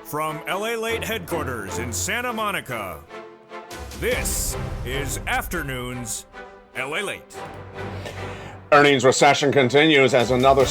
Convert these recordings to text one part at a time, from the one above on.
From LALATE headquarters in Santa Monica, this is Afternoons LALATE. Earnings recession continues as another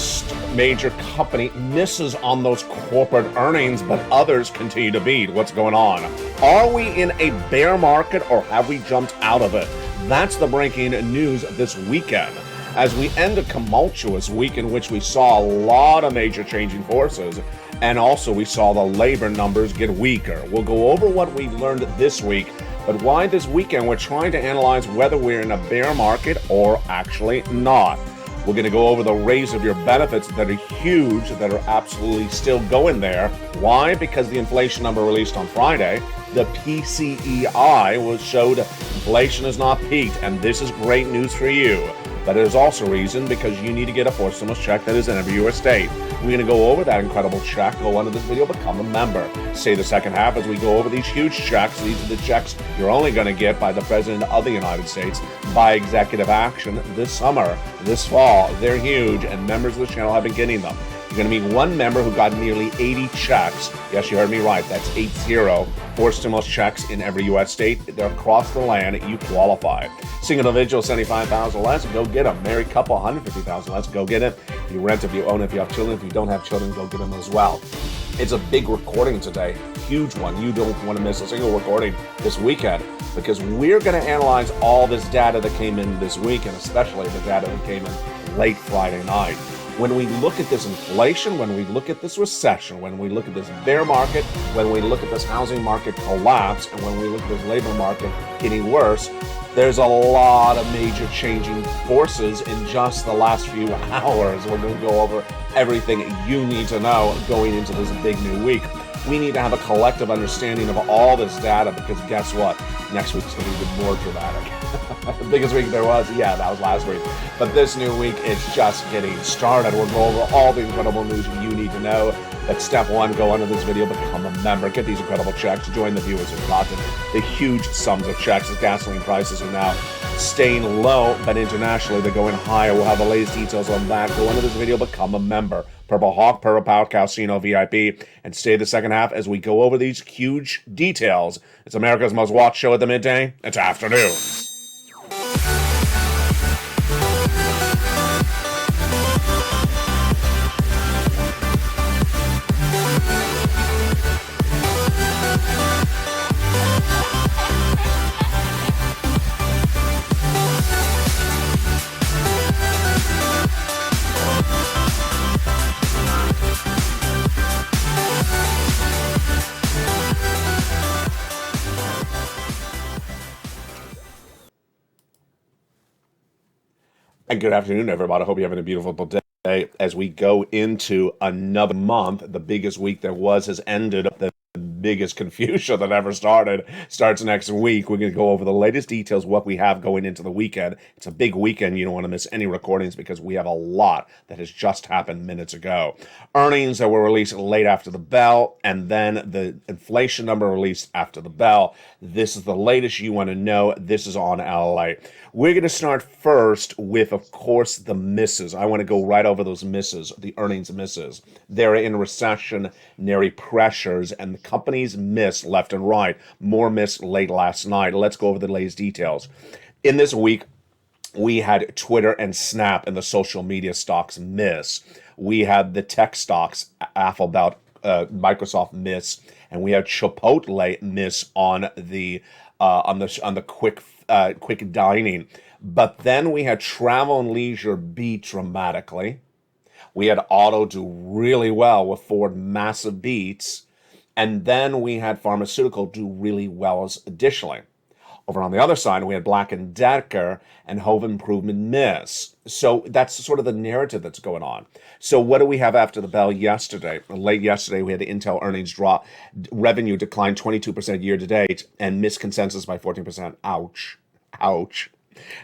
major company misses on those corporate earnings, but others continue to beat. What's going on? Are we in a bear market or have we jumped out of it? That's the breaking news this weekend. As we end a tumultuous week in which we saw a lot of major changing forces, and also we saw the labor numbers get weaker. We'll go over what we learned this week, but why this weekend we're trying to analyze whether we're in a bear market or actually not. We're going to go over the raise of your benefits that are huge, that are absolutely still going there. Why? Because the inflation number released on Friday, the PCEI, showed inflation has not peaked, and this is great news for you. But there's also reason because you need to get a fourth stimulus check that is in every U.S. state. We're going to go over that incredible check. Go under this video, become a member. Stay the second half as we go over these huge checks. These are the checks you're only going to get by the President of the United States by executive action this summer, this fall. They're huge, and members of the channel have been getting them. You're going to meet one member who got nearly 80 checks. Yes, you heard me right. That's 80. Four stimulus checks in every U.S. state. They're across the land. You qualify. Single individual, 75,000 less, go get them. Married couple, 150,000 less, go get it. If you rent, if you own, if you have children, if you don't have children, go get them as well. It's a big recording today, huge one. You don't want to miss a single recording this weekend because we're going to analyze all this data that came in this week, and especially the data that came in late Friday night. When we look at this inflation, when we look at this recession, when we look at this bear market, when we look at this housing market collapse, and when we look at this labor market getting worse, there's a lot of major changing forces in just the last few hours. We're going to go over everything you need to know going into this big new week. We need to have a collective understanding of all this data because guess what? Next week's going to be even more dramatic. The biggest week there was, yeah, that was last week. But this new week, it's just getting started. We'll go over all the incredible news you need to know. But step one, go under this video, become a member, get these incredible checks, join the viewers who've gotten the huge sums of checks. The gasoline prices are now staying low, but internationally they're going higher. We'll have the latest details on that. Go under this video, become a member. Purple Hawk, Purple Power, Casino VIP, and stay the second half as we go over these huge details. It's America's most watched show at the midday. It's afternoon. And good afternoon, everybody. I hope you're having a beautiful day as we go into another month. The biggest week there was has ended. The biggest confusion that ever starts next week. We're going to go over the latest details, what we have going into the weekend. It's a big weekend. You don't want to miss any recordings because we have a lot that has just happened minutes ago. Earnings that were released late after the bell, and then the inflation number released after the bell. This is the latest you want to know. This is on LA. We're going to start first with, of course, the misses. I want to go right over those misses, the earnings misses. They're in recessionary pressures, and the companies miss left and right. More miss late last night. Let's go over the latest details. In this week, we had Twitter and Snap and the social media stocks miss. We had the tech stocks, Alphabet, Microsoft miss, and we had Chipotle miss on the quick dining. But then we had travel and leisure beat dramatically. We had auto do really well with Ford massive beats. And then we had pharmaceutical do really well as additionally. Over on the other side, we had Black & Decker and Home Improvement miss. So that's sort of the narrative that's going on. So what do we have after the bell yesterday? Late yesterday, we had the Intel earnings drop. Revenue declined 22% year to date and missed consensus by 14%. Ouch. Ouch.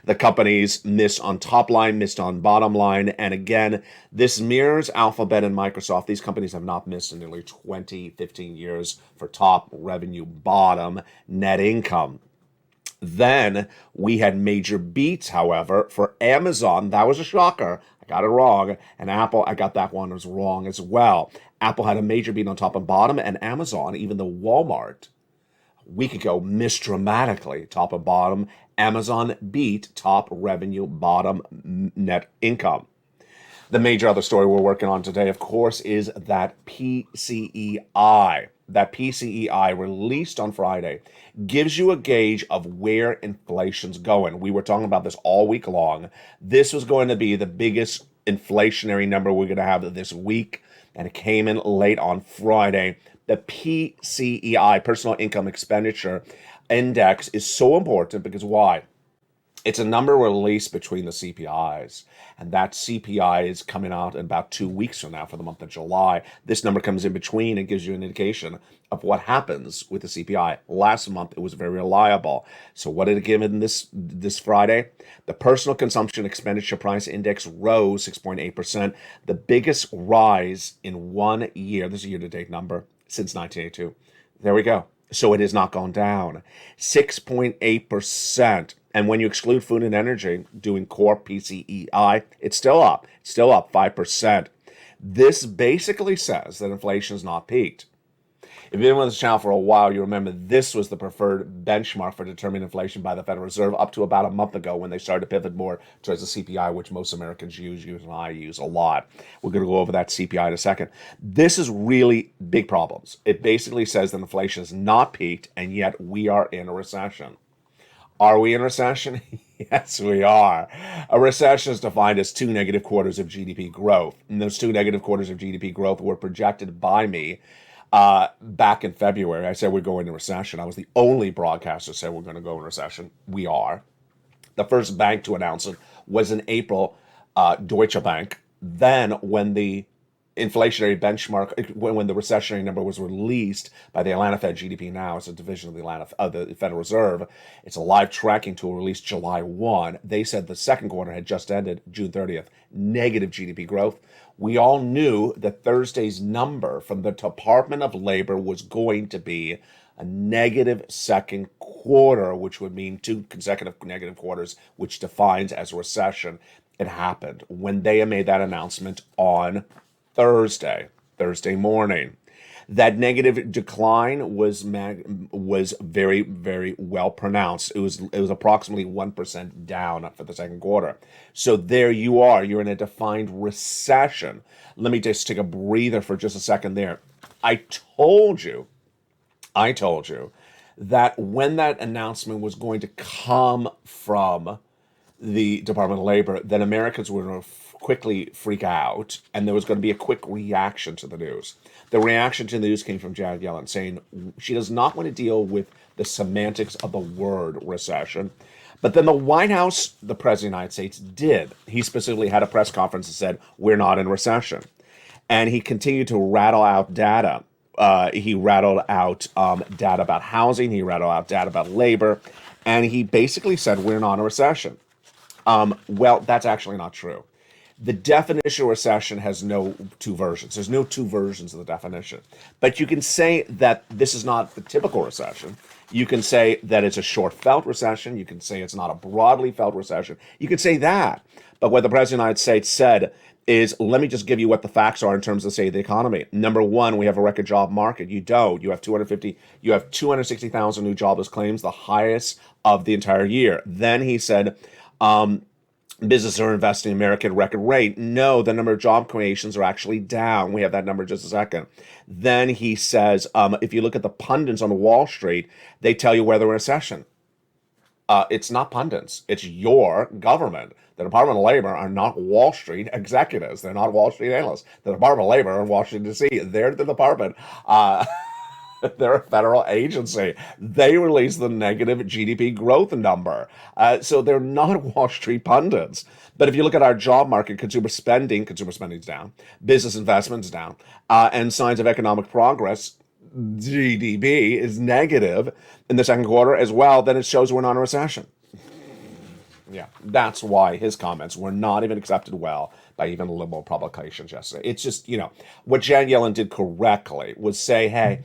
The companies missed on top line, missed on bottom line. And again, this mirrors Alphabet and Microsoft. These companies have not missed in nearly 15 years for top revenue, bottom net income. Then we had major beats, however, for Amazon. That was a shocker. I got it wrong. And Apple, I got that one was wrong as well. Apple had a major beat on top and bottom, and Amazon, even though Walmart a week ago missed dramatically top and bottom, Amazon beat top revenue, bottom net income. The major other story we're working on today, of course, is that PCEI. That PCEI released on Friday gives you a gauge of where inflation's going. We were talking about this all week long. This was going to be the biggest inflationary number we're going to have this week, and it came in late on Friday. The PCEI, Personal Income Expenditure Index, is so important because why? It's a number released between the CPIs, and that CPI is coming out in about 2 weeks from now for the month of July. This number comes in between and gives you an indication of what happens with the CPI. Last month, it was very reliable. So what did it give in this Friday? The Personal Consumption Expenditure Price Index rose 6.8%, the biggest rise in 1 year. This is a year-to-date number since 1982. There we go. So it has not gone down. 6.8%. And when you exclude food and energy, doing core PCEI, it's still up. It's still up 5%. This basically says that inflation is not peaked. If you've been with this channel for a while, you remember this was the preferred benchmark for determining inflation by the Federal Reserve up to about a month ago when they started to pivot more towards the CPI, which most Americans use and I use a lot. We're going to go over that CPI in a second. This is really big problems. It basically says that inflation is not peaked, and yet we are in a recession. Are we in recession? Yes, we are. A recession is defined as 2 negative quarters of GDP growth. And those 2 negative quarters of GDP growth were projected by me back in February. I said we're going into recession. I was the only broadcaster who said we're going to go in recession. We are. The first bank to announce it was in April, Deutsche Bank. Then when the inflationary benchmark, when the recessionary number was released by the Atlanta Fed, GDP Now, it's a division of the Federal Reserve. It's a live tracking tool released July 1. They said the second quarter had just ended, June 30th, negative GDP growth. We all knew that Thursday's number from the Department of Labor was going to be a negative second quarter, which would mean 2 consecutive negative quarters, which defines as a recession. It happened when they made that announcement on Thursday morning. That negative decline was very, very well pronounced. It was approximately 1% down for the second quarter. So there you are. You're in a defined recession. Let me just take a breather for just a second there. I told you that when that announcement was going to come from the Department of Labor, that Americans were going to quickly freak out, and there was going to be a quick reaction to the news. The reaction to the news came from Janet Yellen saying she does not want to deal with the semantics of the word recession. But then the White House, the President of the United States, did. He specifically had a press conference and said, we're not in recession. And he continued to rattle out data. He rattled out data about housing. He rattled out data about labor. And he basically said, we're not in a recession. Well, that's actually not true. The definition of recession has no 2 versions. There's no 2 versions of the definition. But you can say that this is not the typical recession. You can say that it's a short-felt recession. You can say it's not a broadly felt recession. You can say that. But what the President of the United States said is, let me just give you what the facts are in terms of, say, the economy. Number one, we have a record job market. You don't. You have 260,000 new jobless claims, the highest of the entire year. Then he said, businesses are investing in America at a record rate. No, the number of job creations are actually down. We have that number in just a second. Then he says, if you look at the pundits on Wall Street, they tell you where they're in a recession. It's not pundits. It's your government. The Department of Labor are not Wall Street executives. They're not Wall Street analysts. The Department of Labor are in Washington, D.C. They're the department. They're a federal agency. They release the negative GDP growth number. So they're not Wall Street pundits. But if you look at our job market, consumer spending's down, business investment's down, and signs of economic progress, GDP is negative in the second quarter as well, then it shows we're not in a recession. Yeah, that's why his comments were not even accepted well by even liberal publications yesterday. It's just, what Janet Yellen did correctly was say, hey,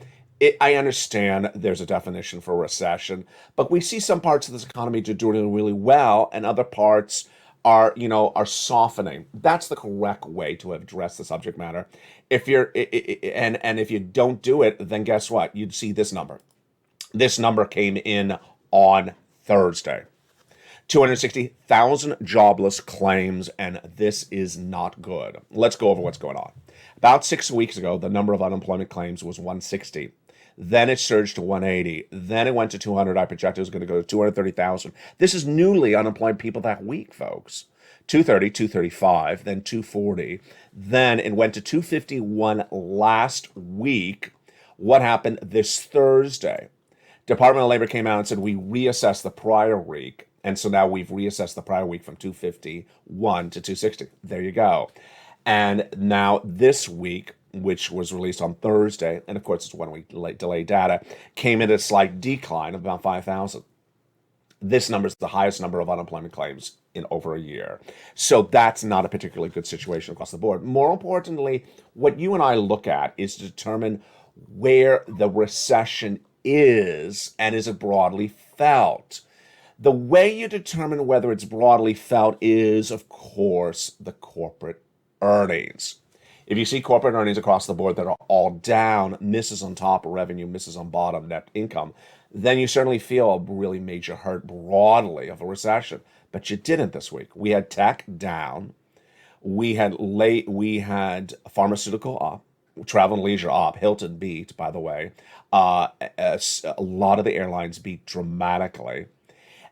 I understand there's a definition for recession, but we see some parts of this economy doing really well, and other parts are softening. That's the correct way to address the subject matter. If you're and if you don't do it, then guess what? You'd see this number. This number came in on Thursday. 260,000 jobless claims, and this is not good. Let's go over what's going on. About 6 weeks ago, the number of unemployment claims was 160. Then it surged to 180. Then it went to 200. I projected it was going to go to 230,000. This is newly unemployed people that week, folks. 230, 235, then 240. Then it went to 251 last week. What happened this Thursday? Department of Labor came out and said we reassessed the prior week. And so now we've reassessed the prior week from 251 to 260. There you go. And now this week, which was released on Thursday, and of course it's 1 week delayed data, came in a slight decline of about 5,000. This number is the highest number of unemployment claims in over a year. So that's not a particularly good situation across the board. More importantly, what you and I look at is to determine where the recession is, and is it broadly felt. The way you determine whether it's broadly felt is, of course, the corporate earnings. If you see corporate earnings across the board that are all down, misses on top, revenue, misses on bottom, net income, then you certainly feel a really major hurt broadly of a recession. But you didn't this week. We had tech down. We had pharmaceutical up. Travel and leisure up. Hilton beat, by the way. A lot of the airlines beat dramatically.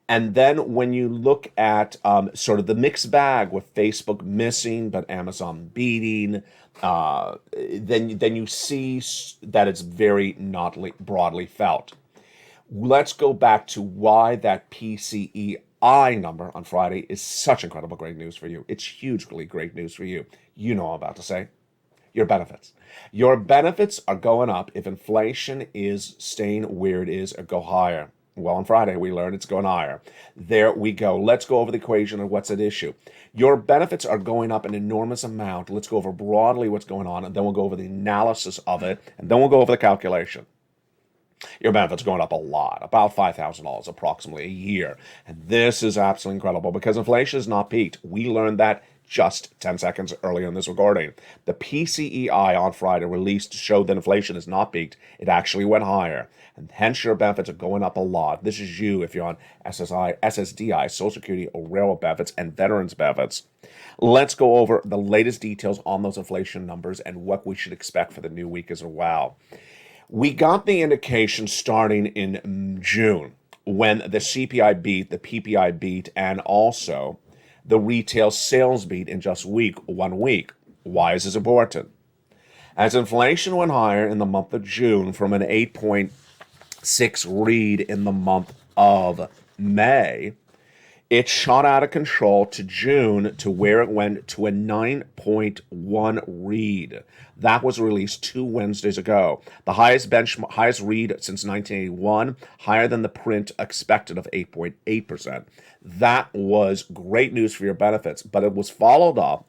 And then when you look at sort of the mixed bag with Facebook missing but Amazon beating, then you see that it's very not broadly felt. Let's go back to why that PCEI number on Friday is such incredible great news for you. It's hugely great news for you. You know what I'm about to say. Your benefits. Your benefits are going up if inflation is staying where it is or go higher. Well, on Friday, we learned it's going higher. There we go. Let's go over the equation of what's at issue. Your benefits are going up an enormous amount. Let's go over broadly what's going on, and then we'll go over the analysis of it, and then we'll go over the calculation. Your benefits are going up a lot, about $5,000 approximately a year. And this is absolutely incredible because inflation has not peaked. We learned that just 10 seconds earlier in this recording. The PCEI on Friday released showed that inflation has not peaked. It actually went higher. And hence your benefits are going up a lot. This is you if you're on SSDI, Social Security or railroad benefits, and veterans benefits. Let's go over the latest details on those inflation numbers and what we should expect for the new week as well. We got the indication starting in June when the CPI beat, the PPI beat, and also the retail sales beat in just 1 week. Why is this important? As inflation went higher in the month of June from an 8.6 read in the month of May, it shot out of control to June to where it went to a 9.1 read. That was released 2 Wednesdays ago. The highest read since 1981, higher than the print expected of 8.8%. That was great news for your benefits, but it was followed up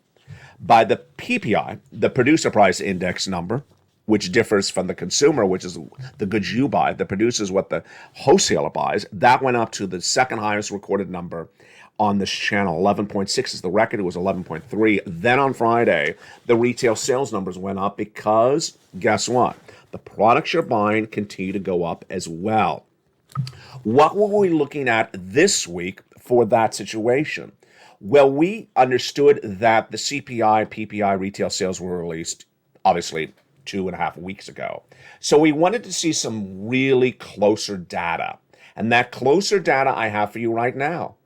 by the PPI, the Producer Price Index number, which differs from the consumer, which is the goods you buy. The producer is what the wholesaler buys. That went up to the second highest recorded number on this channel. 11.6 is the record. It was 11.3. Then on Friday, the retail sales numbers went up because, guess what? The products you're buying continue to go up as well. What were we looking at this week for that situation? Well, we understood that the CPI, PPI retail sales were released, obviously, 2.5 weeks ago. So we wanted to see some really closer data. And that closer data I have for you right now.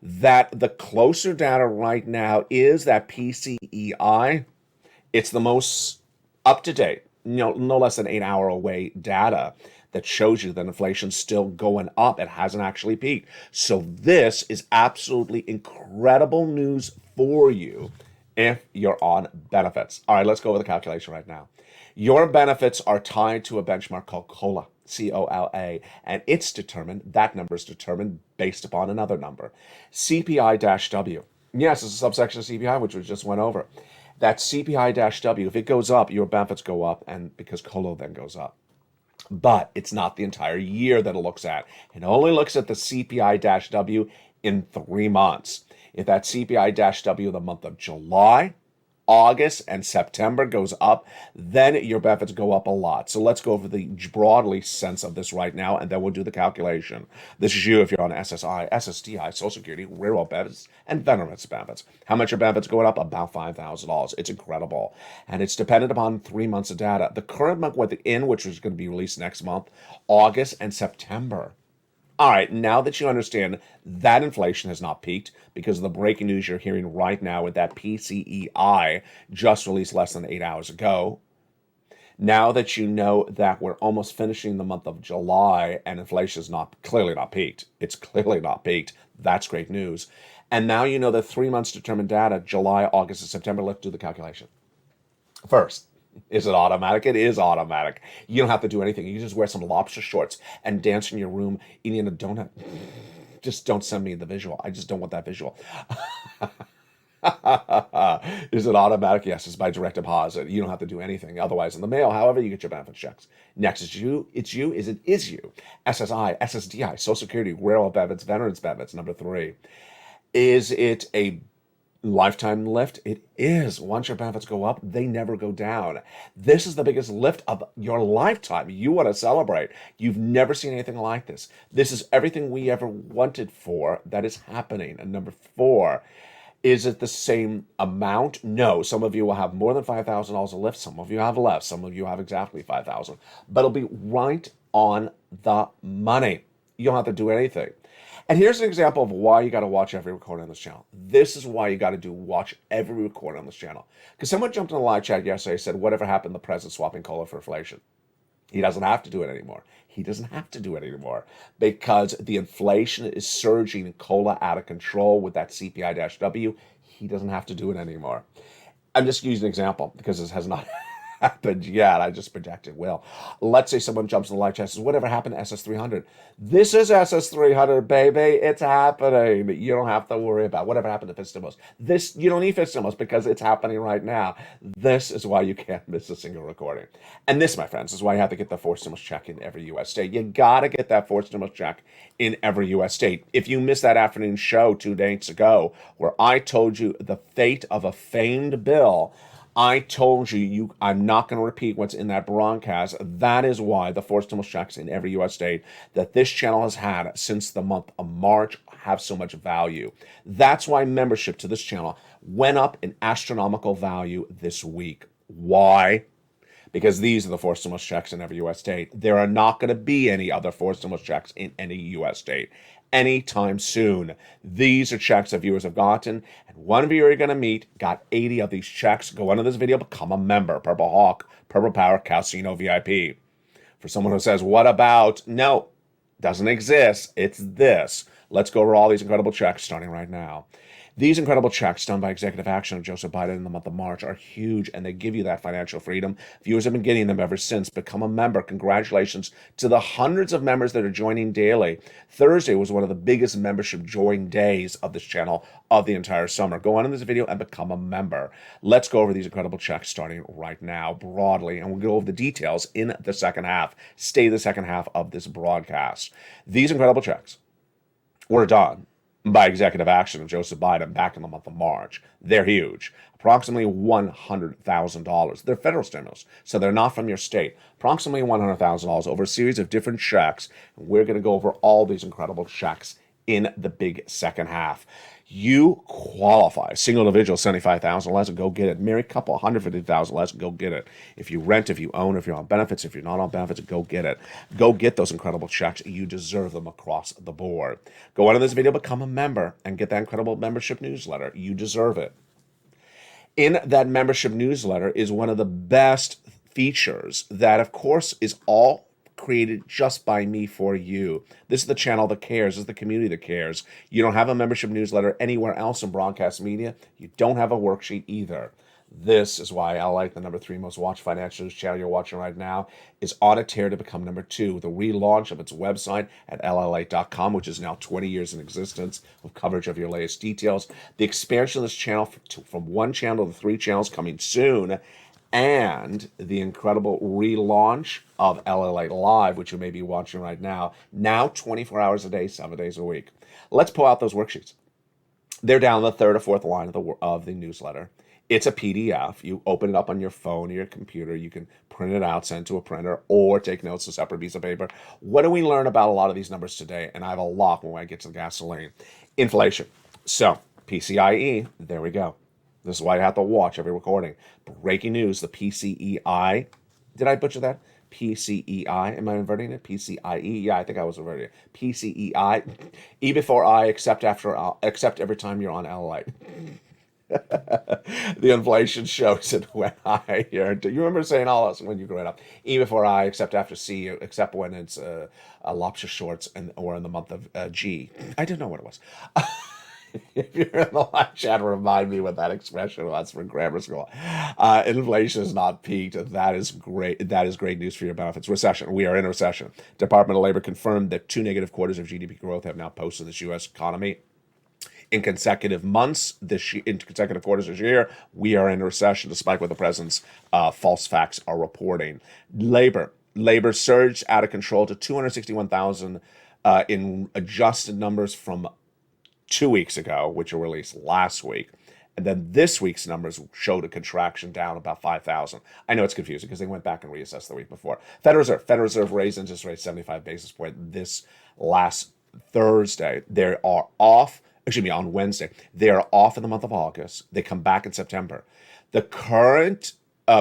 That the closer data right now is that PCEI. It's the most up-to-date, no less than 8 hour away data that shows you that inflation's still going up. It hasn't actually peaked. So this is absolutely incredible news for you if you're on benefits. All right, let's go over the calculation right now. Your benefits are tied to a benchmark called COLA, C-O-L-A, and that number is determined based upon another number, CPI-W. Yes, it's a subsection of CPI, which we just went over. That CPI-W, if it goes up, your benefits go up, and because COLA then goes up. But it's not the entire year that it looks at. It only looks at the CPI-W in 3 months. If that CPI-W in the month of July, August, and September goes up, then your benefits go up a lot. So let's go over the broadly sense of this right now, and then we'll do the calculation. This is you if you're on SSI, SSDI, Social Security, railroad benefits, and veterans benefits. How much your benefits going up? About $5,000. It's incredible. And it's dependent upon 3 months of data. The current month we're in, which is going to be released next month, August and September. All right, now that you understand that inflation has not peaked because of the breaking news you're hearing right now with that PCEI just released less than 8 hours ago, now that you know that we're almost finishing the month of July and inflation is clearly not peaked, it's clearly not peaked, that's great news. And now you know the 3 months determined data, July, August, and September. Let's do the calculation. First, is it automatic? It is automatic. You don't have to do anything. You just wear some lobster shorts and dance in your room eating a donut. Just don't send me the visual. I just don't want that visual. Is it automatic? Yes, it's by direct deposit. You don't have to do anything otherwise in the mail. However, you get your benefit checks. Next is you. It's you. Is you? SSI, SSDI, Social Security, railroad benefits, veterans benefits. Number 3. Is it a lifetime lift? It is. Once your benefits go up, they never go down. This is the biggest lift of your lifetime. You want to celebrate. You've never seen anything like this. This is everything we ever wanted for that is happening. And number 4, is it the same amount? No. Some of you will have more than $5,000 a lift. Some of you have less. Some of you have exactly $5,000. But it'll be right on the money. You don't have to do anything. And here's an example of why you got to watch every recording on this channel. This is why you got to watch every recording on this channel. Because someone jumped in the live chat yesterday and said, whatever happened to the president swapping cola for inflation? He doesn't have to do it anymore. He doesn't have to do it anymore because the inflation is surging cola out of control with that CPI-W. He doesn't have to do it anymore. I'm just using an example because this has not happened yet. I just project it will. Let's say someone jumps in the live chat and says, whatever happened to SS300? This is SS300, baby. It's happening. You don't have to worry about whatever happened to Fistimos. This, you don't need Fistimos because it's happening right now. This is why you can't miss a single recording. And this, my friends, is why you have to get the 4 stimulus check in every U.S. state. You got to get that 4 stimulus check in every U.S. state. If you missed that afternoon show 2 days ago where I told you the fate of a famed bill, I told you, I'm not going to repeat what's in that broadcast. That is why the 4 stimulus checks in every U.S. state that this channel has had since the month of March have so much value. That's why membership to this channel went up in astronomical value this week. Why? Because these are the 4 stimulus checks in every U.S. state. There are not going to be any other 4 stimulus checks in any U.S. state anytime soon. These are checks that viewers have gotten, and one viewer you're going to meet got 80 of these checks. Go under this video, become a member. Purple Hawk, Purple Power, Casino VIP. For someone who says, what about? No, doesn't exist. It's this. Let's go over all these incredible checks starting right now. These incredible checks done by executive action of Joseph Biden in the month of March are huge, and they give you that financial freedom. Viewers have been getting them ever since. Become a member. Congratulations to the hundreds of members that are joining daily. Thursday was one of the biggest membership join days of this channel of the entire summer. Go on in this video and become a member. Let's go over these incredible checks starting right now broadly, and we'll go over the details in the second half. Stay the second half of this broadcast. These incredible checks were done by executive action of Joseph Biden back in the month of March. They're huge. Approximately $100,000. They're federal stimulus, so they're not from your state. Approximately $100,000 over a series of different checks. We're going to go over all these incredible checks in the big second half. You qualify. Single individual, $75,000 less, go get it. Married couple, $150,000 less, go get it. If you rent, if you own, if you're on benefits, if you're not on benefits, go get it. Go get those incredible checks. You deserve them across the board. Go on in this video, become a member, and get that incredible membership newsletter. You deserve it. In that membership newsletter is one of the best features that, of course, is all created just by me for you. This is the channel that cares. This is the community that cares. You don't have a membership newsletter anywhere else in broadcast media. You don't have a worksheet either. This is why LALATE, the number 3 most watched financial news channel you're watching right now, is on a tear to become number 2. The relaunch of its website at LALATE.com, which is now 20 years in existence, with coverage of your latest details. The expansion of this channel from 1 channel to 3 channels coming soon, and the incredible relaunch of LALATE Live, which you may be watching right now 24 hours a day, 7 days a week. Let's pull out those worksheets. They're down the third or fourth line of the newsletter. It's a PDF. You open it up on your phone or your computer. You can print it out, send it to a printer, or take notes on a separate piece of paper. What do we learn about a lot of these numbers today? And I have a lot when I get to the gasoline. Inflation. So, PCIe, there we go. This is why I have to watch every recording. Breaking news, the PCEI. Did I butcher that? PCEI. Am I inverting it? PCIe. Yeah, I think I was inverting it. PCEI. E before I, except every time you're on LALATE. The inflation shows it when I hear. Do you remember saying all this when you grew up? E before I, except after C, except when it's a lobster shorts or in the month of G. I didn't know what it was. If you're in the live chat, remind me what that expression was for grammar school. Inflation is not peaked. That is great. That is great news for your benefits. Recession. We are in a recession. Department of Labor confirmed that 2 negative quarters of GDP growth have now posted this U.S. economy. In consecutive months, in consecutive quarters this year, we are in a recession, despite what the president's false facts are reporting. Labor surged out of control to 261,000 in adjusted numbers from 2 weeks ago, which were released last week. And then this week's numbers showed a contraction down about 5,000. I know it's confusing because they went back and reassessed the week before. Federal Reserve raised interest rates 75 basis points this last Thursday. They are off. On Wednesday. They are off in the month of August. They come back in September. The current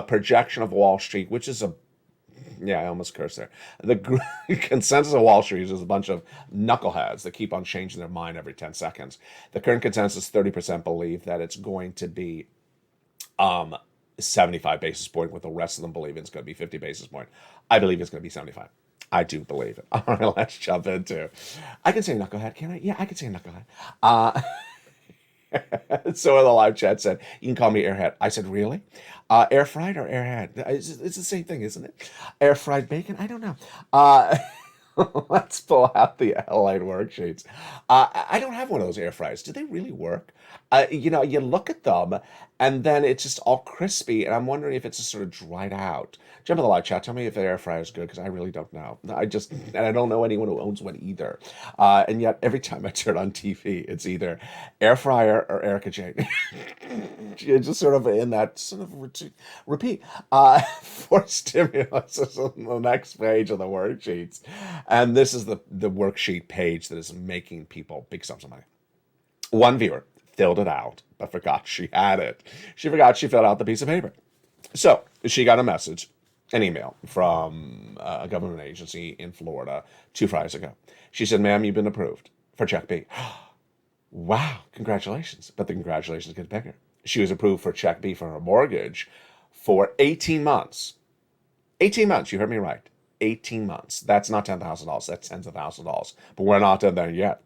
projection of Wall Street, which is I almost cursed there. The consensus of Wall Street is a bunch of knuckleheads that keep on changing their mind every 10 seconds. The current consensus, 30% believe that it's going to be 75 basis point, with the rest of them believing it's going to be 50 basis point. I believe it's going to be 75. I do believe it. All right, let's jump into. I can say knucklehead, can I? Yeah, I can say knucklehead. So in the live chat said, you can call me airhead. I said, really? Air fried or airhead? It's the same thing, isn't it? Air fried bacon? I don't know. Let's pull out the LALATE worksheets. I don't have one of those air fryers. Do they really work? You look at them, and then it's just all crispy, and I'm wondering if it's just sort of dried out. Jump in the live chat. Tell me if the air fryer is good, because I really don't know. And I don't know anyone who owns one either. And yet, every time I turn on TV, it's either air fryer or Erica Jane. It's just sort of in that sort of repeat. For stimulus is on the next page of the worksheets. And this is the worksheet page that is making people big sums of money. One viewer filled it out, but forgot she had it. She forgot she filled out the piece of paper. So she got an email from a government agency in Florida 2 Fridays ago. She said, ma'am, you've been approved for Check B. Wow, congratulations. But the congratulations get bigger. She was approved for Check B for her mortgage for 18 months. 18 months, you heard me right. 18 months. That's not $10,000. That's tens of thousands of dollars. But we're not done there yet.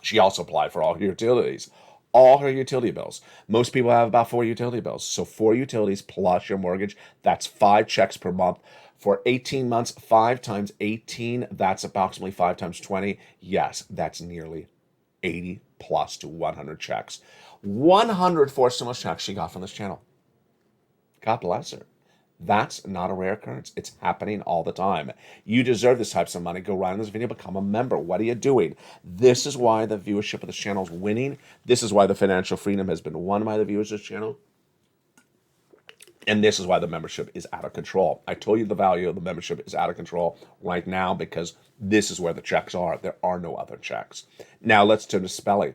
She also applied for all her utilities. All her utility bills. Most people have about 4 utility bills. So 4 utilities plus your mortgage, that's 5 checks per month. For 18 months, 5 times 18, that's approximately 5 times 20. Yes, that's nearly 80 plus to 100 checks. 100 forced stimulus checks she got from this channel. God bless her. That's not a rare occurrence. It's happening all the time. You deserve this type of money. Go right on this video, become a member. What are you doing? This is why the viewership of this channel is winning. This is why the financial freedom has been won by the viewers of this channel. And this is why the membership is out of control. I told you the value of the membership is out of control right now because this is where the checks are. There are no other checks. Now let's turn to Spelly.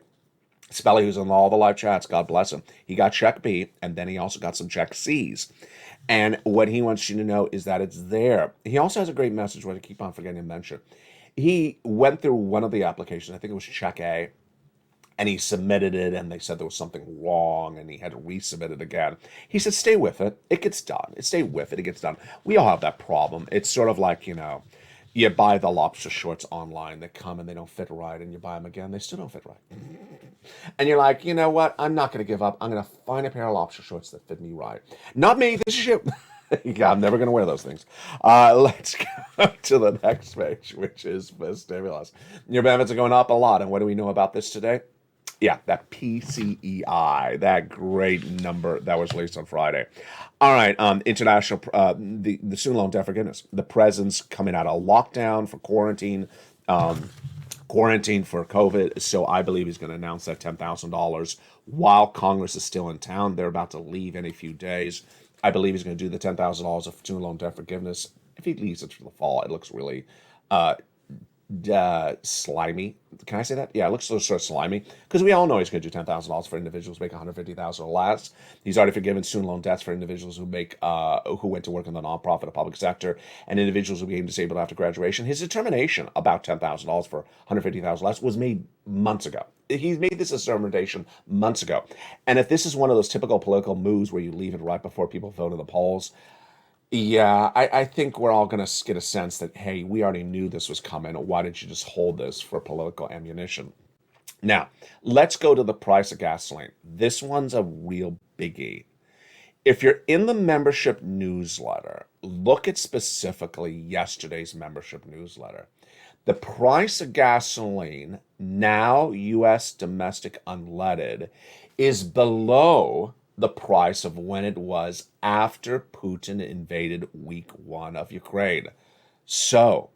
Spelly, who's on all the live chats, God bless him. He got Check B, and then he also got some Check C's. And what he wants you to know is that it's there. He also has a great message, which I keep on forgetting to mention. He went through one of the applications, I think it was Check A, and he submitted it, and they said there was something wrong, and he had to resubmit it again. He said, stay with it. It gets done. Stay with it. It gets done. We all have that problem. It's sort of like, you buy the lobster shorts online. They come and they don't fit right, and you buy them again. They still don't fit right. And you're like, you know what? I'm not going to give up. I'm going to find a pair of lobster shorts that fit me right. Not me. This is you. Yeah, I'm never going to wear those things. Let's go to the next page, which is the stimulus. Your benefits are going up a lot. And what do we know about this today? Yeah, that PCEI, that great number that was released on Friday. All right, international, the student loan debt forgiveness. The president's coming out of lockdown for quarantine. quarantined for COVID. So I believe he's going to announce that $10,000 while Congress is still in town. They're about to leave in a few days. I believe he's going to do the $10,000 of student loan debt forgiveness. If he leaves it for the fall, it looks really slimy. Can I say that? Yeah, it looks sort of slimy because we all know he's going to do $10,000 for individuals who make $150,000 or less. He's already forgiven student loan debts for individuals who went to work in the nonprofit or public sector and individuals who became disabled after graduation. His determination about $10,000 for $150,000 less was made months ago. He made this determination months ago. And if this is one of those typical political moves where you leave it right before people vote in the polls, yeah, I think we're all going to get a sense that, hey, we already knew this was coming. Why didn't you just hold this for political ammunition? Now, let's go to the price of gasoline. This one's a real biggie. If you're in the membership newsletter, look at specifically yesterday's membership newsletter. The price of gasoline, now U.S. domestic unleaded, is below the price of when it was after Putin invaded week 1 of Ukraine. So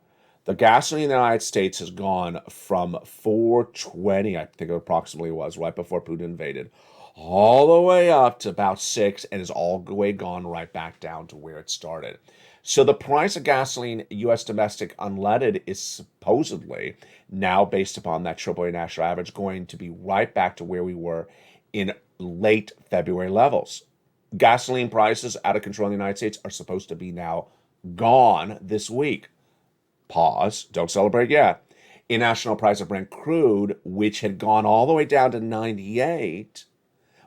the gasoline in the United States has gone from $4.20, I think it approximately was, right before Putin invaded, all the way up to about $6, and is all the way gone right back down to where it started. So the price of gasoline, U.S. domestic unleaded, is supposedly now, based upon that AAA national average, going to be right back to where we were in late February levels. Gasoline prices out of control in the United States are supposed to be now gone this week. Pause. Don't celebrate yet. International price of Brent crude, which had gone all the way down to 98,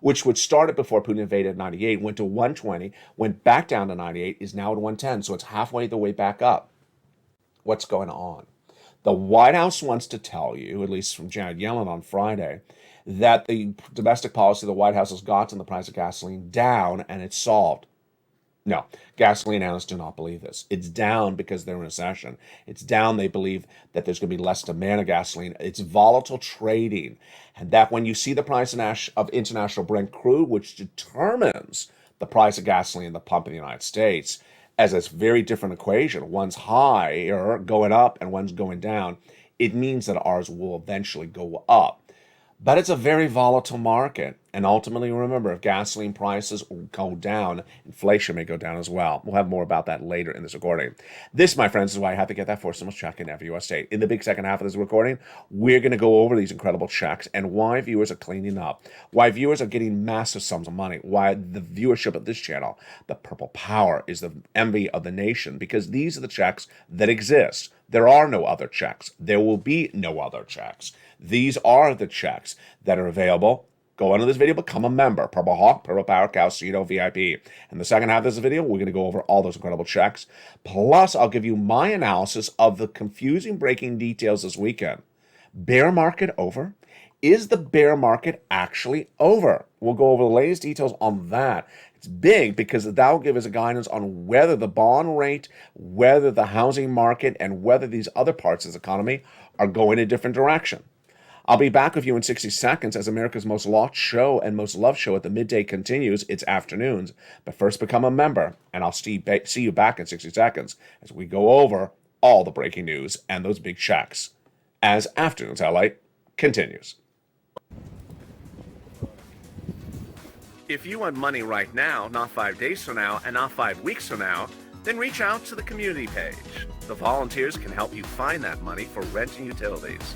which would started before Putin invaded at 98, went to 120, went back down to 98, is now at 110. So it's halfway the way back up. What's going on? The White House wants to tell you, at least from Janet Yellen on Friday, that the domestic policy of the White House has gotten the price of gasoline down and it's solved. No, gasoline analysts do not believe this. It's down because they're in a recession. It's down, they believe that there's going to be less demand of gasoline. It's volatile trading. And that when you see the price of international Brent crude, which determines the price of gasoline in the pump in the United States, as a very different equation, one's higher going up and one's going down, it means that ours will eventually go up. But it's a very volatile market. And ultimately, remember, if gasoline prices go down, inflation may go down as well. We'll have more about that later in this recording. This, my friends, is why I have to get that for stimulus check in every U.S. state. In the big second half of this recording, we're going to go over these incredible checks and why viewers are cleaning up, why viewers are getting massive sums of money, why the viewership of this channel, the purple power, is the envy of the nation, because these are the checks that exist. There are no other checks. There will be no other checks. These are the checks that are available. Go under this video, become a member. Purple Hawk, Purple Power, Calcito, VIP. In the second half of this video, we're going to go over all those incredible checks. Plus, I'll give you my analysis of the confusing breaking details this weekend. Bear market over? Is the bear market actually over? We'll go over the latest details on that. It's big because that will give us a guidance on whether the bond rate, whether the housing market, and whether these other parts of the economy are going a different direction. I'll be back with you in 60 seconds as America's most watched show and most loved show at the midday continues its afternoons. But first, become a member, and I'll see you back in 60 seconds as we go over all the breaking news and those big checks as Afternoons LA continues. If you want money right now, not 5 days from now, and not 5 weeks from now, then reach out to the community page. The volunteers can help you find that money for rent and utilities.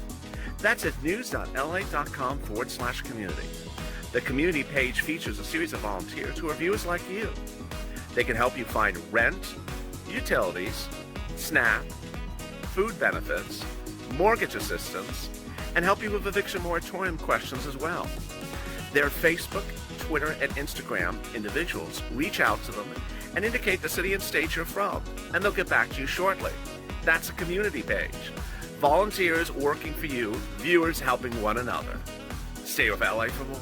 That's at news.la.com/community. The community page features a series of volunteers who are viewers like you. They can help you find rent, utilities, SNAP, food benefits, mortgage assistance, and help you with eviction moratorium questions as well. Their Facebook, Twitter, and Instagram individuals reach out to them and indicate the city and state you're from, and they'll get back to you shortly. That's a community page. Volunteers working for you, viewers helping one another. Stay with LA for more.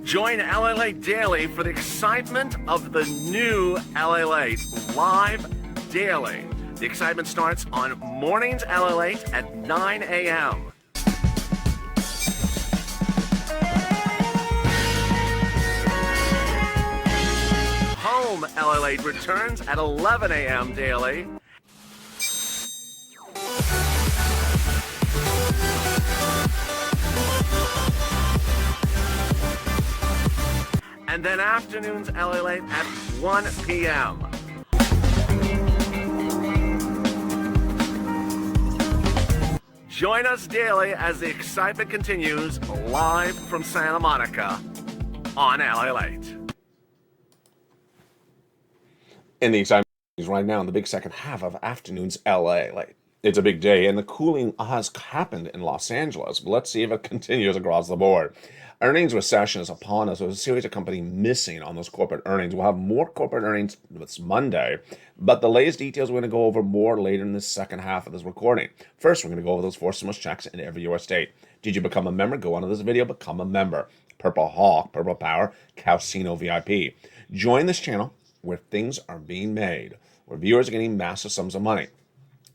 Join LALATE daily for the excitement of the new LALATE live daily. The excitement starts on mornings LALATE at 9 a.m. Home LALATE returns at 11 a.m. daily, and then afternoons LA Late at 1 p.m. Join us daily as the excitement continues live from Santa Monica on LA Late. In the excitement is right now in the big second half of afternoon's LA. It's a big day, and the cooling has happened in Los Angeles. But let's see if it continues across the board. Earnings recession is upon us. There's a series of companies missing on those corporate earnings. We'll have more corporate earnings this Monday, but the latest details we're going to go over more later in the second half of this recording. First, we're going to go over those 4 stimulus checks in every U.S. state. Did you become a member? Go onto this video, become a member. Purple Hawk, Purple Power, Casino VIP. Join this channel where things are being made, where viewers are getting massive sums of money.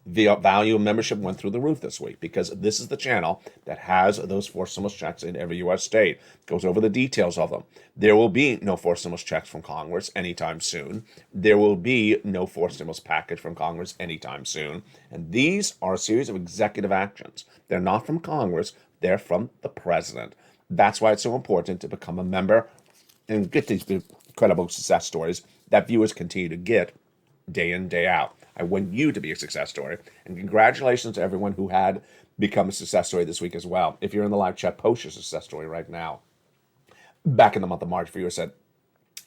The value of membership went through the roof this week because this is the channel that has those 4 stimulus checks in every U.S. state. Goes over the details of them. There will be no 4 stimulus checks from Congress anytime soon. There will be no 4 stimulus package from Congress anytime soon. And these are a series of executive actions. They're not from Congress. They're from the president. That's why it's so important to become a member and get these incredible success stories that viewers continue to get day in, day out. I want you to be a success story. And congratulations to everyone who had become a success story this week as well. If you're in the live chat, post your success story right now. Back in the month of March, viewers said,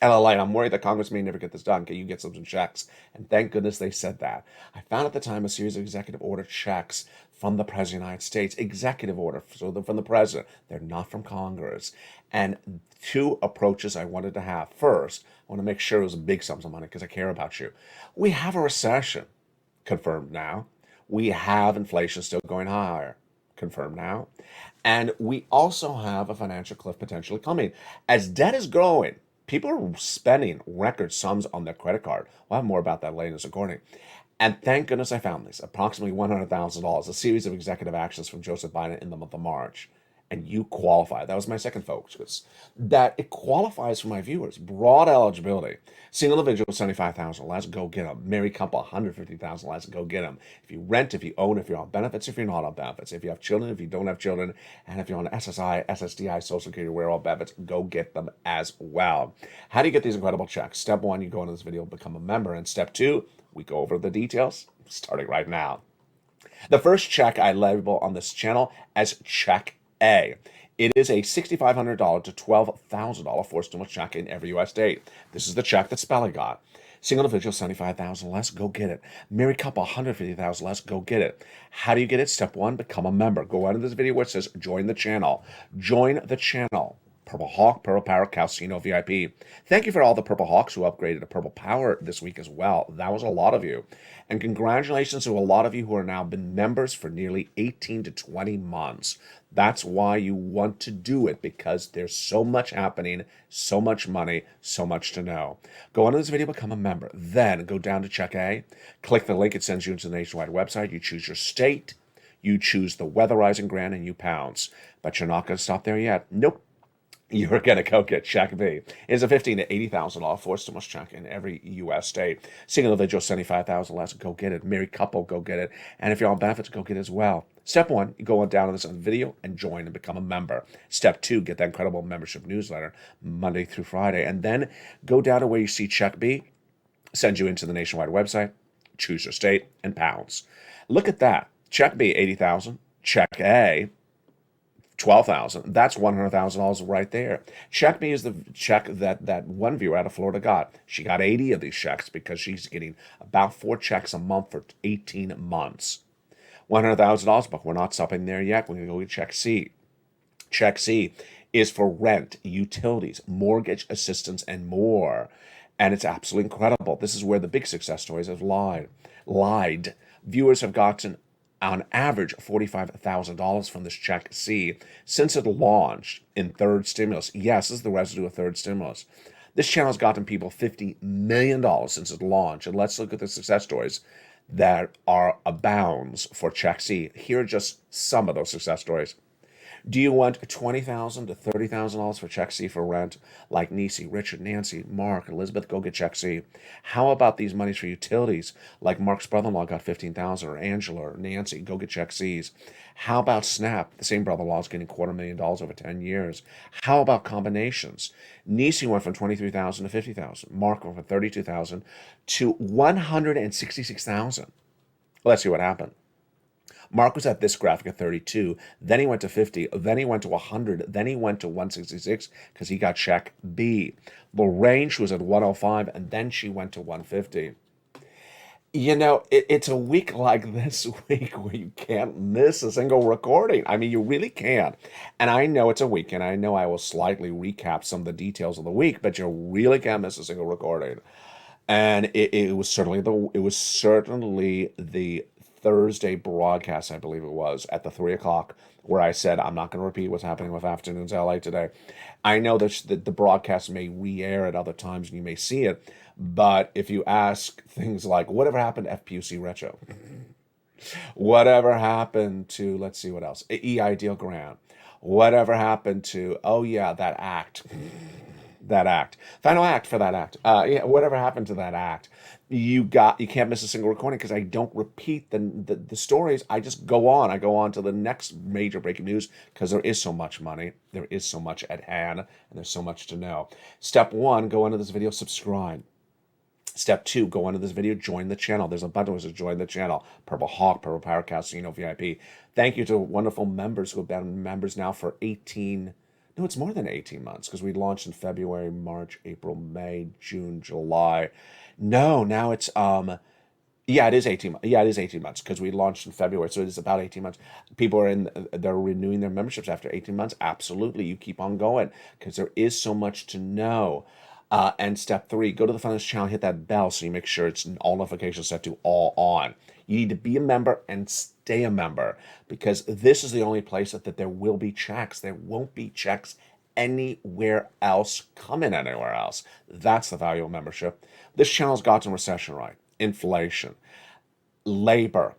LALATE, I'm worried that Congress may never get this done. Can you get some checks? And thank goodness they said that. I found at the time a series of executive order checks from the President of the United States. Executive order, so they're from the President. They're not from Congress. And 2 approaches I wanted to have. First, I want to make sure it was a big sums of money because I care about you. We have a recession, confirmed now. We have inflation still going higher, confirmed now. And we also have a financial cliff potentially coming. As debt is growing, people are spending record sums on their credit card. We'll have more about that later in this recording. And thank goodness I found these, approximately $100,000, a series of executive actions from Joseph Biden in the month of March. And you qualify. That was my second focus. That it qualifies for my viewers. Broad eligibility. Single individual, $75,000. Let's go get them. Married couple, $150,000. Let's go get them. If you rent, if you own, if you're on benefits, if you're not on benefits, if you have children, if you don't have children, and if you're on SSI, SSDI, Social Security, where all benefits, go get them as well. How do you get these incredible checks? Step 1, you go into this video, become a member. And step 2, we go over the details, starting right now. The first check I label on this channel as Check A. It is a $6,500 to $12,000 4 stimulus check in every U.S. state. This is the check that Spelly got. Single individual, $75,000 less, go get it. Married couple, $150,000 less, go get it. How do you get it? Step 1, become a member. Go out of this video where it says join the channel. Join the channel. Purple Hawk, Purple Power, Casino VIP. Thank you for all the Purple Hawks who upgraded to Purple Power this week as well. That was a lot of you. And congratulations to a lot of you who are now been members for nearly 18 to 20 months. That's why you want to do it, because there's so much happening, so much money, so much to know. Go on to this video, become a member. Then go down to Check A. Click the link. It sends you into the nationwide website. You choose your state. You choose the weatherizing grant, and you pounce. But you're not going to stop there yet. Nope. You're going to go get Check B. It's a $15,000 to $80,000 4 stimulus check in every U.S. state. Single individual, $75,000 less, go get it. Married couple, go get it. And if you're on benefits, go get it as well. Step 1, you go on down to this video and join and become a member. Step 2, get that incredible membership newsletter Monday through Friday. And then go down to where you see Check B, send you into the nationwide website, choose your state, and pounds. Look at that. Check B, $80,000. Check A, $12,000. That's $100,000 right there. Check Me is the check that one viewer out of Florida got. She got 80 of these checks because she's getting about 4 checks a month for 18 months. $100,000, but we're not stopping there yet. We're going to go get Check C. Check C is for rent, utilities, mortgage assistance, and more. And it's absolutely incredible. This is where the big success stories have lied. Viewers have gotten on average $45,000 from this Check C since it launched in third stimulus. Yes, this is the residue of third stimulus. This channel has gotten people $50 million since it launched. And let's look at the success stories that are abounds for Check C. Here are just some of those success stories. Do you want $20,000 to $30,000 for Check C for rent? Like Nisi, Richard, Nancy, Mark, Elizabeth, go get Check C. How about these monies for utilities? Like Mark's brother-in-law got $15,000, or Angela, or Nancy, go get Check C's. How about SNAP? The same brother-in-law is getting $250,000 over 10 years. How about combinations? Nisi went from $23,000 to $50,000. Mark went from $32,000 to $166,000. Let's see what happened. Mark was at this graphic at 32, then he went to 50, then he went to 100, then he went to 166 because he got check B. Lorraine, she was at 105, and then she went to 150. You know, it's a week like this week where you can't miss a single recording. I mean, you really can't. And I know it's a weekend. I know I will slightly recap some of the details of the week, but you really can't miss a single recording. And it was certainly the Thursday broadcast, I believe it was, at the 3 o'clock, where I said I'm not going to repeat what's happening with Afternoons LA today. I know that the broadcast may re-air at other times and you may see it, but if you ask things like whatever happened to FPUC Retro, whatever happened to, let's see what else, EI Deal Grant, whatever happened to, oh yeah, that act. That act, final act for that act. Yeah, whatever happened to that act? You can't miss a single recording because I don't repeat the stories. I just go on. I go on to the next major breaking news because there is so much money, there is so much at hand, and there's so much to know. Step 1, go into this video, subscribe. Step 2, go into this video, join the channel. There's a button which says join the channel. Purple Hawk, Purple Power Casino VIP. Thank you to wonderful members who have been members now for 18. No, it's more than 18 months because we launched in February, March, April, May, June, July. No, now it's yeah, it is 18 months. Yeah, it is 18 months because we launched in February, so it is about 18 months. People are they're renewing their memberships after 18 months. Absolutely, you keep on going because there is so much to know. And step 3, go to the front of this channel, hit that bell so you make sure it's all notifications set to all on. You need to be a member and stay a member because this is the only place that there will be checks. There won't be checks anywhere else, coming anywhere else. That's the value of membership. This channel's gotten recession right, inflation, labor,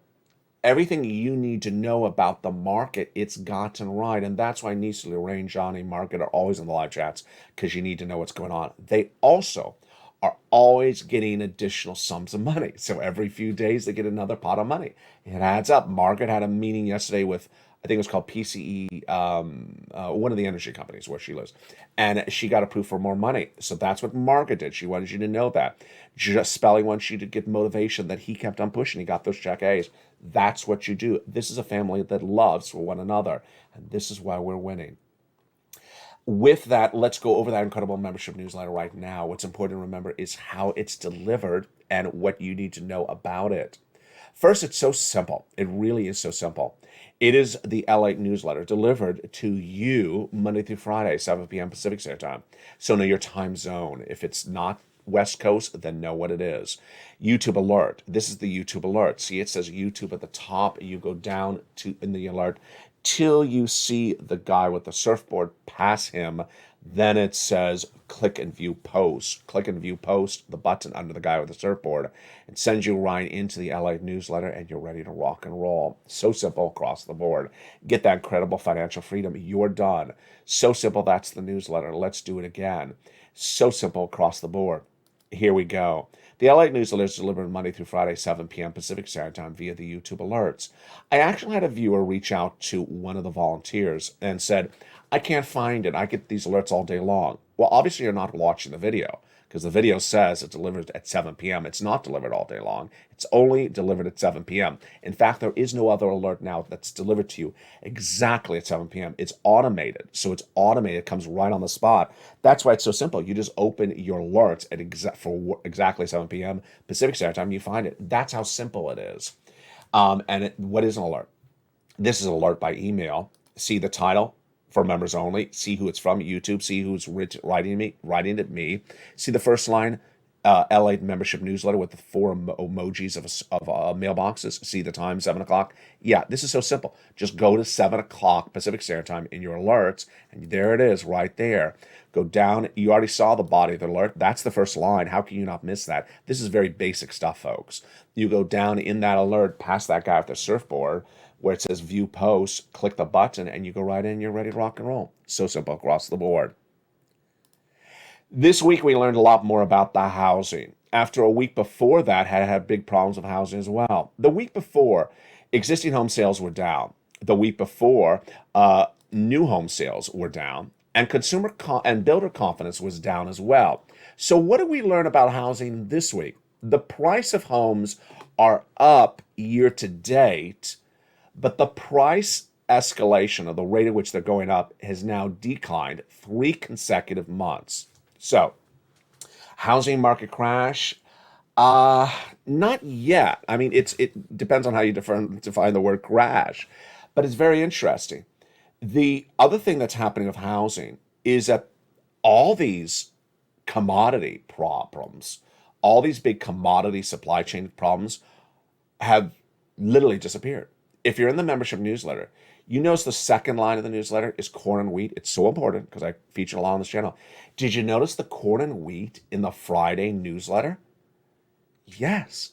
everything you need to know about the market, it's gotten right. And that's why Nisa, Lorraine, Johnny, Market are always in the live chats because you need to know what's going on. They also are always getting additional sums of money. So every few days they get another pot of money. It adds up. Margaret had a meeting yesterday with, I think it was called PCE, one of the energy companies where she lives. And she got approved for more money. So that's what Margaret did. She wanted you to know that. Just Spelling wants you to get motivation that he kept on pushing. He got those check A's. That's what you do. This is a family that loves for one another. And this is why we're winning. With that, let's go over that incredible membership newsletter right now. What's important to remember is how it's delivered and what you need to know about it. First, it's so simple. It really is so simple. It is the LALATE newsletter delivered to you Monday through Friday, 7 p.m. Pacific Standard Time. So know your time zone. If it's not West Coast, then know what it is. YouTube alert. This is the YouTube alert. See, it says YouTube at the top. You go down to in the alert till you see the guy with the surfboard pass him. Then it says click and view post. Click and view post, the button under the guy with the surfboard. It sends you right into the LA newsletter and you're ready to rock and roll. So simple across the board. Get that incredible financial freedom. You're done. So simple, that's the newsletter. Let's do it again. So simple across the board. Here we go. The LA newsletter is delivered Monday through Friday, 7 p.m. Pacific Standard Time via the YouTube alerts. I actually had a viewer reach out to one of the volunteers and said, I can't find it. I get these alerts all day long. Well, obviously you're not watching the video because the video says it's delivered at 7 p.m. It's not delivered all day long. It's only delivered at 7 p.m. In fact, there is no other alert now that's delivered to you exactly at 7 p.m. It's automated. So it's automated. It comes right on the spot. That's why it's so simple. You just open your alerts at exactly 7 p.m. Pacific Standard Time. You find it. That's how simple it is. What is an alert? This is an alert by email. See the title. For members only. See who it's from, YouTube. See who's writing at me. See the first line, LA membership newsletter with the 4 emojis of mailboxes. See the time, 7 o'clock. Yeah, this is so simple. Just go to 7 o'clock Pacific Standard Time in your alerts, and there it is right there. Go down. You already saw the body of the alert. That's the first line. How can you not miss that? This is very basic stuff, folks. You go down in that alert, past that guy with the surfboard, where it says view posts, click the button, and you go right in, you're ready to rock and roll. So simple across the board. This week, we learned a lot more about the housing. After a week before that, had big problems with housing as well. The week before, existing home sales were down. The week before, new home sales were down, and and builder confidence was down as well. So what did we learn about housing this week? The price of homes are up year to date, but the price escalation, or the rate at which they're going up, has now declined 3 consecutive months. So, housing market crash? Not yet. I mean, it depends on how you define the word crash, but it's very interesting. The other thing that's happening with housing is that all these commodity problems, all these big commodity supply chain problems have literally disappeared. If you're in the membership newsletter, you notice the second line of the newsletter is corn and wheat. It's so important because I feature a lot on this channel. Did you notice the corn and wheat in the Friday newsletter? Yes.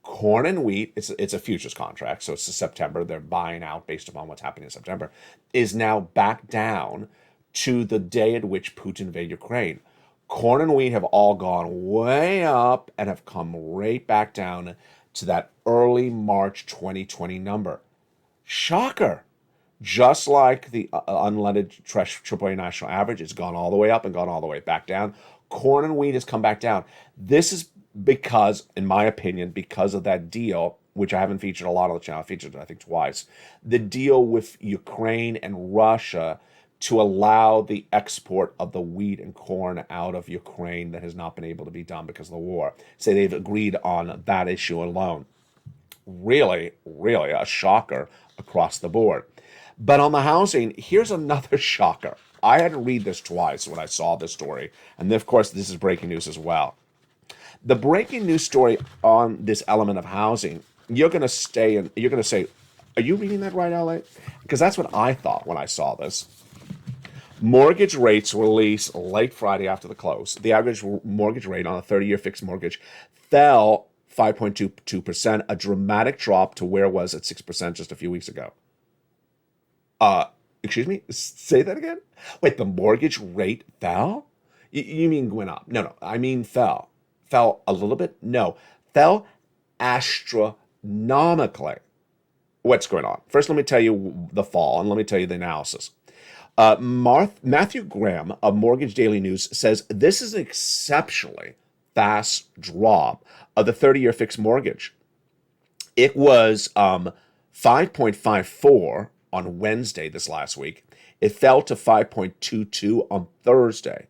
Corn and wheat, it's a futures contract, so it's September. They're buying out based upon what's happening in September, is now back down to the day at which Putin invaded Ukraine. Corn and wheat have all gone way up and have come right back down to that early March 2020 number. Shocker. Just like the unleaded AAA national average, it's gone all the way up and gone all the way back down. Corn and wheat has come back down. This is because, in my opinion, because of that deal, which I haven't featured a lot on the channel. I featured it, I think, twice. The deal with Ukraine and Russia to allow the export of the wheat and corn out of Ukraine that has not been able to be done because of the war. Say they've agreed on that issue alone. Really, really a shocker across the board. But on the housing, here's another shocker. I had to read this twice when I saw this story. And then, of course, this is breaking news as well. The breaking news story on this element of housing, you're going to say, are you reading that right, LA? Because that's what I thought when I saw this. Mortgage rates released late Friday after the close. The average mortgage rate on a 30-year fixed mortgage fell 5.22%, a dramatic drop to where it was at 6% just a few weeks ago. Excuse me? Say that again? Wait, the mortgage rate fell? You mean went up? No, I mean fell. Fell a little bit? No. Fell astronomically. What's going on? First, let me tell you the fall, and let me tell you the analysis. Matthew Graham of Mortgage Daily News says this is an exceptionally fast drop of the 30-year fixed mortgage. It was 5.54 on Wednesday this last week. It fell to 5.22 on Thursday.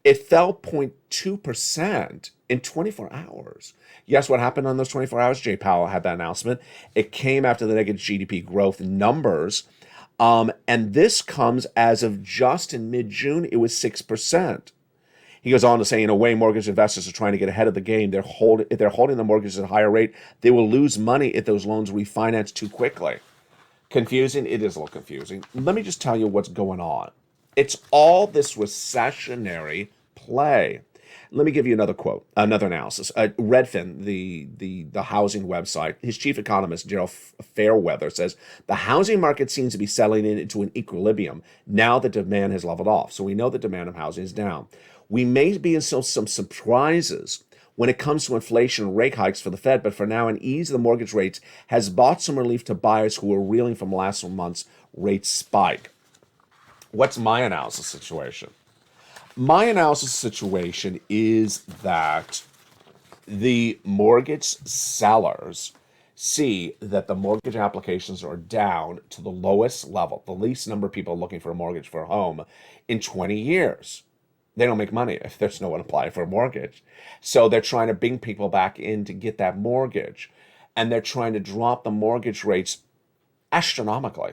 It fell 0.2% in 24 hours. Yes, what happened on those 24 hours? Jay Powell had that announcement. It came after the negative GDP growth numbers. And this comes as of just in mid-June, it was 6%. He goes on to say, in a way, mortgage investors are trying to get ahead of the game. If they're holding the mortgages at a higher rate, they will lose money if those loans refinance too quickly. Confusing? It is a little confusing. Let me just tell you what's going on. It's all this recessionary play. Let me give you another quote, another analysis. Redfin, the housing website, his chief economist, Gerald Fairweather, says the housing market seems to be settling into an equilibrium now that demand has leveled off. So we know the demand of housing is down. We may be in some surprises when it comes to inflation and rate hikes for the Fed, but for now, an ease of the mortgage rates has brought some relief to buyers who were reeling from last month's rate spike. What's my analysis situation? My analysis situation is that the mortgage sellers see that the mortgage applications are down to the lowest level, the least number of people looking for a mortgage for a home in 20 years. They don't make money if there's no one applying for a mortgage. So they're trying to bring people back in to get that mortgage. And they're trying to drop the mortgage rates astronomically,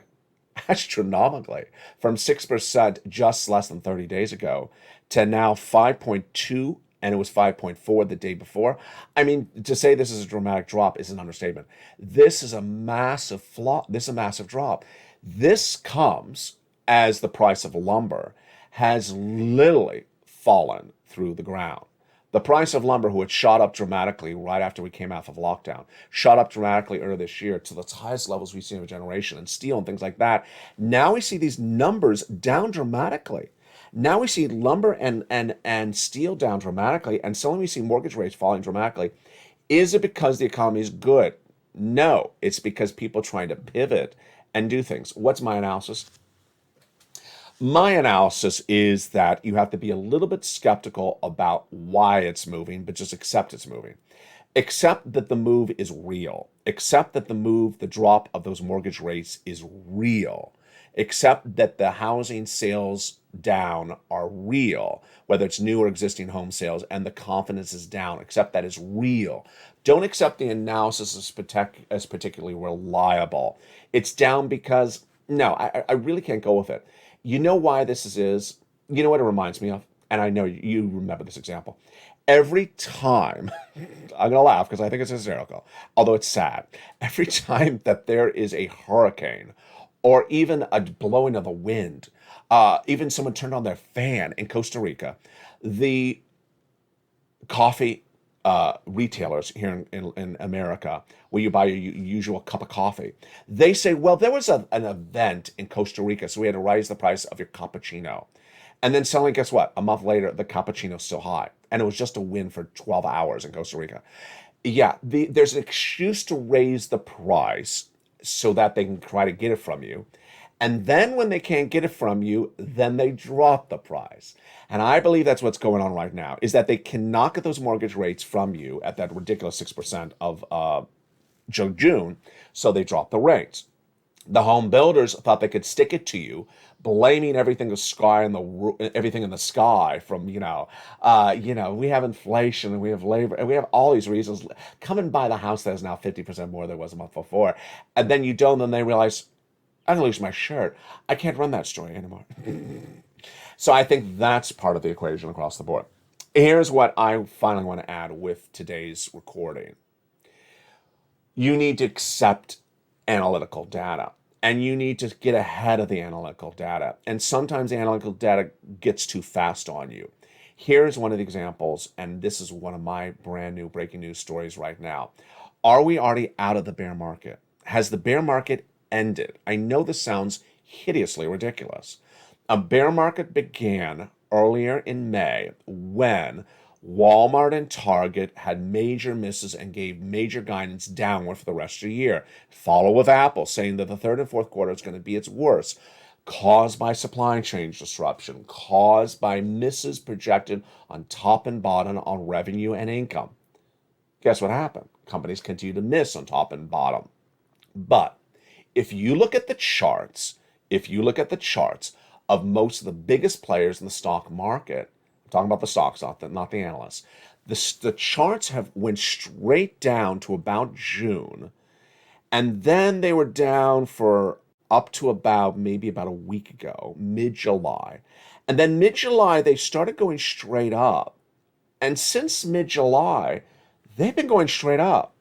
from 6% just less than 30 days ago to now 5.2, and it was 5.4 the day before. I mean, to say this is a dramatic drop is an understatement. This is a massive flop. This is a massive drop. This comes as the price of lumber has literally fallen through the ground. The price of lumber, who had shot up dramatically right after we came out of lockdown, shot up dramatically earlier this year to the highest levels we've seen in a generation, and steel and things like that. Now we see these numbers down dramatically. Now we see lumber and steel down dramatically, and suddenly we see mortgage rates falling dramatically. Is it because the economy is good? No, it's because people are trying to pivot and do things. What's my analysis? My analysis is that you have to be a little bit skeptical about why it's moving, but just accept it's moving. Accept that the move is real. Accept that the drop of those mortgage rates is real. Accept that the housing sales down are real, whether it's new or existing home sales, and the confidence is down. Accept that is real. Don't accept the analysis as particularly reliable. It's down because, no, I really can't go with it. You know why this is? You know what it reminds me of? And I know you remember this example. Every time, I'm going to laugh because I think it's hysterical, although it's sad. Every time that there is a hurricane or even a blowing of a wind, even someone turned on their fan in Costa Rica, the coffee retailers here in America, where you buy your usual cup of coffee, they say, well, there was an event in Costa Rica, so we had to raise the price of your cappuccino. And then suddenly, guess what? A month later, the cappuccino's still high. And it was just a win for 12 hours in Costa Rica. Yeah, there's an excuse to raise the price so that they can try to get it from you. And then when they can't get it from you, then they drop the price. And I believe that's what's going on right now, is that they cannot get those mortgage rates from you at that ridiculous 6% of June, so they drop the rates. The home builders thought they could stick it to you, blaming everything everything in the sky from we have inflation and we have labor and we have all these reasons. Come and buy the house that is now 50% more than it was a month before, and then you don't. Then they realize, I'm gonna lose my shirt. I can't run that story anymore. So I think that's part of the equation across the board. Here's what I finally want to add with today's recording. You need to accept analytical data, and you need to get ahead of the analytical data. And sometimes the analytical data gets too fast on you. Here's one of the examples, and this is one of my brand new breaking news stories right now. Are we already out of the bear market? Has the bear market ended? I know this sounds hideously ridiculous. A bear market began earlier in May when Walmart and Target had major misses and gave major guidance downward for the rest of the year. Follow with Apple, saying that the third and fourth quarter is going to be its worst, caused by supply chain disruption, caused by misses projected on top and bottom on revenue and income. Guess what happened? Companies continue to miss on top and bottom. But if you look at the charts, of most of the biggest players in the stock market, I'm talking about the stocks, not the analysts, the charts have went straight down to about June, and then they were down for up to maybe about a week ago, mid-July. And then mid-July, they started going straight up. And since mid-July, they've been going straight up.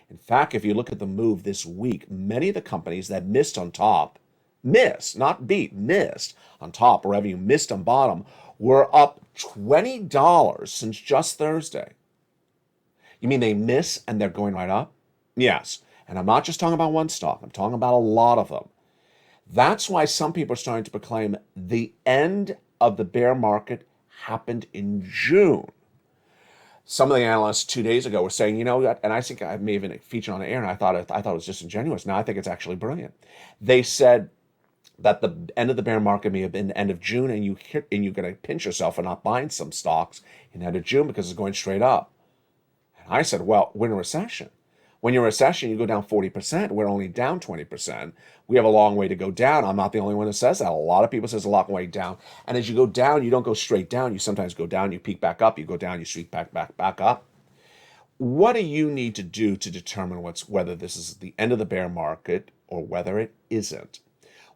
In fact, if you look at the move this week, many of the companies that missed on top, missed on top, revenue missed on bottom, were up $20 since just Thursday. You mean they miss and they're going right up? Yes. And I'm not just talking about one stock. I'm talking about a lot of them. That's why some people are starting to proclaim the end of the bear market happened in June. Some of the analysts 2 days ago were saying, and I think I may have been featured on the air, and I thought it was disingenuous. Now I think it's actually brilliant. They said that the end of the bear market may have been the end of June, and you're going to pinch yourself for not buying some stocks in the end of June because it's going straight up. And I said, well, we're in a recession. When you're in a recession, you go down 40%. We're only down 20%. We have a long way to go down. I'm not the only one that says that. A lot of people says a long way down. And as you go down, you don't go straight down. You sometimes go down, you peak back up. You go down, you streak back up. What do you need to do to determine whether this is the end of the bear market or whether it isn't?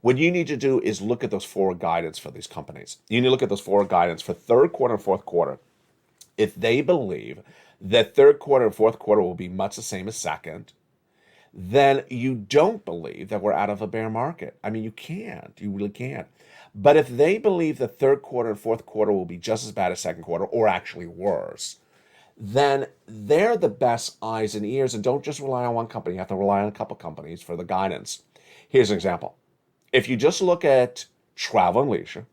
What you need to do is look at those forward guidance for these companies. You need to look at those forward guidance for third quarter and fourth quarter. If they believe that third quarter and fourth quarter will be much the same as second, then you don't believe that we're out of a bear market. I mean, you can't. You really can't. But if they believe that third quarter and fourth quarter will be just as bad as second quarter, or actually worse, then they're the best eyes and ears. And don't just rely on one company. You have to rely on a couple companies for the guidance. Here's an example. If you just look at travel and leisure,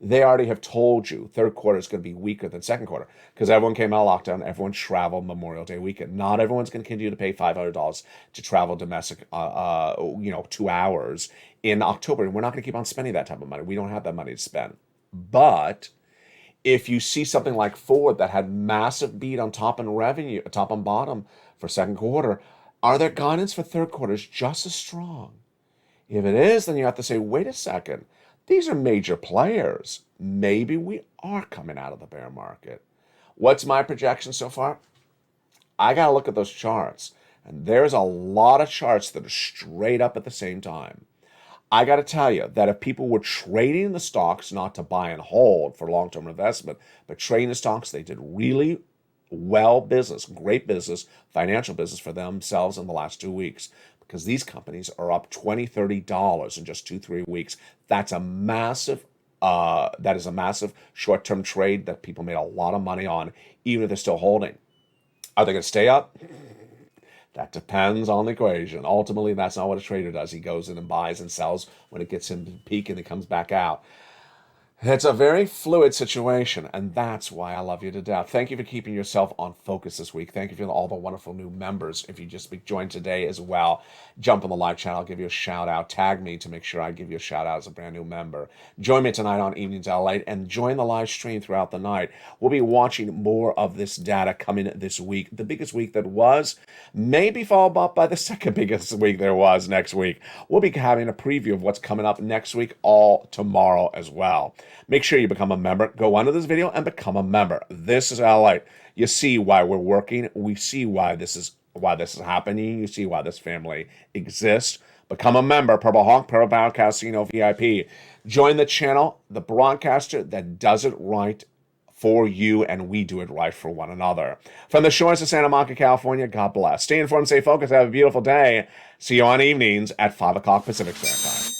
they already have told you third quarter is going to be weaker than second quarter because everyone came out of lockdown. Everyone traveled Memorial Day weekend. Not everyone's going to continue to pay $500 to travel domestic, 2 hours in October. And we're not going to keep on spending that type of money. We don't have that money to spend. But if you see something like Ford that had massive beat on top and revenue, top and bottom for second quarter, are their guidance for third quarter is just as strong? If it is, then you have to say, wait a second. These are major players. Maybe we are coming out of the bear market. What's my projection so far? I got to look at those charts. And there's a lot of charts that are straight up at the same time. I got to tell you that if people were trading the stocks, not to buy and hold for long-term investment, but trading the stocks, they did really well business, great business, financial business for themselves in the last 2 weeks. Because these companies are up $20, $30 in just 2-3 weeks. That is a massive short-term trade that people made a lot of money on, even if they're still holding. Are they going to stay up? That depends on the equation. Ultimately, that's not what a trader does. He goes in and buys and sells when it gets him to peak and he comes back out. It's a very fluid situation, and that's why I love you to death. Thank you for keeping yourself on focus this week. Thank you for all the wonderful new members. If you just joined today as well, jump on the live channel. I'll give you a shout out. Tag me to make sure I give you a shout out as a brand new member. Join me tonight on Evenings LALATE and join the live stream throughout the night. We'll be watching more of this data coming this week. The biggest week that was, maybe followed up by the second biggest week there was next week. We'll be having a preview of what's coming up next week, all tomorrow as well. Make sure you become a member. Go under this video and become a member. This is LALATE. You see why we're working. We see why this is happening. You see why this family exists. Become a member. Purple Hawk, Purple Bow Casino VIP. Join the channel, the broadcaster that does it right for you, and we do it right for one another. From the shores of Santa Monica, California, God bless. Stay informed, stay focused, have a beautiful day. See you on evenings at 5 o'clock Pacific Standard Time.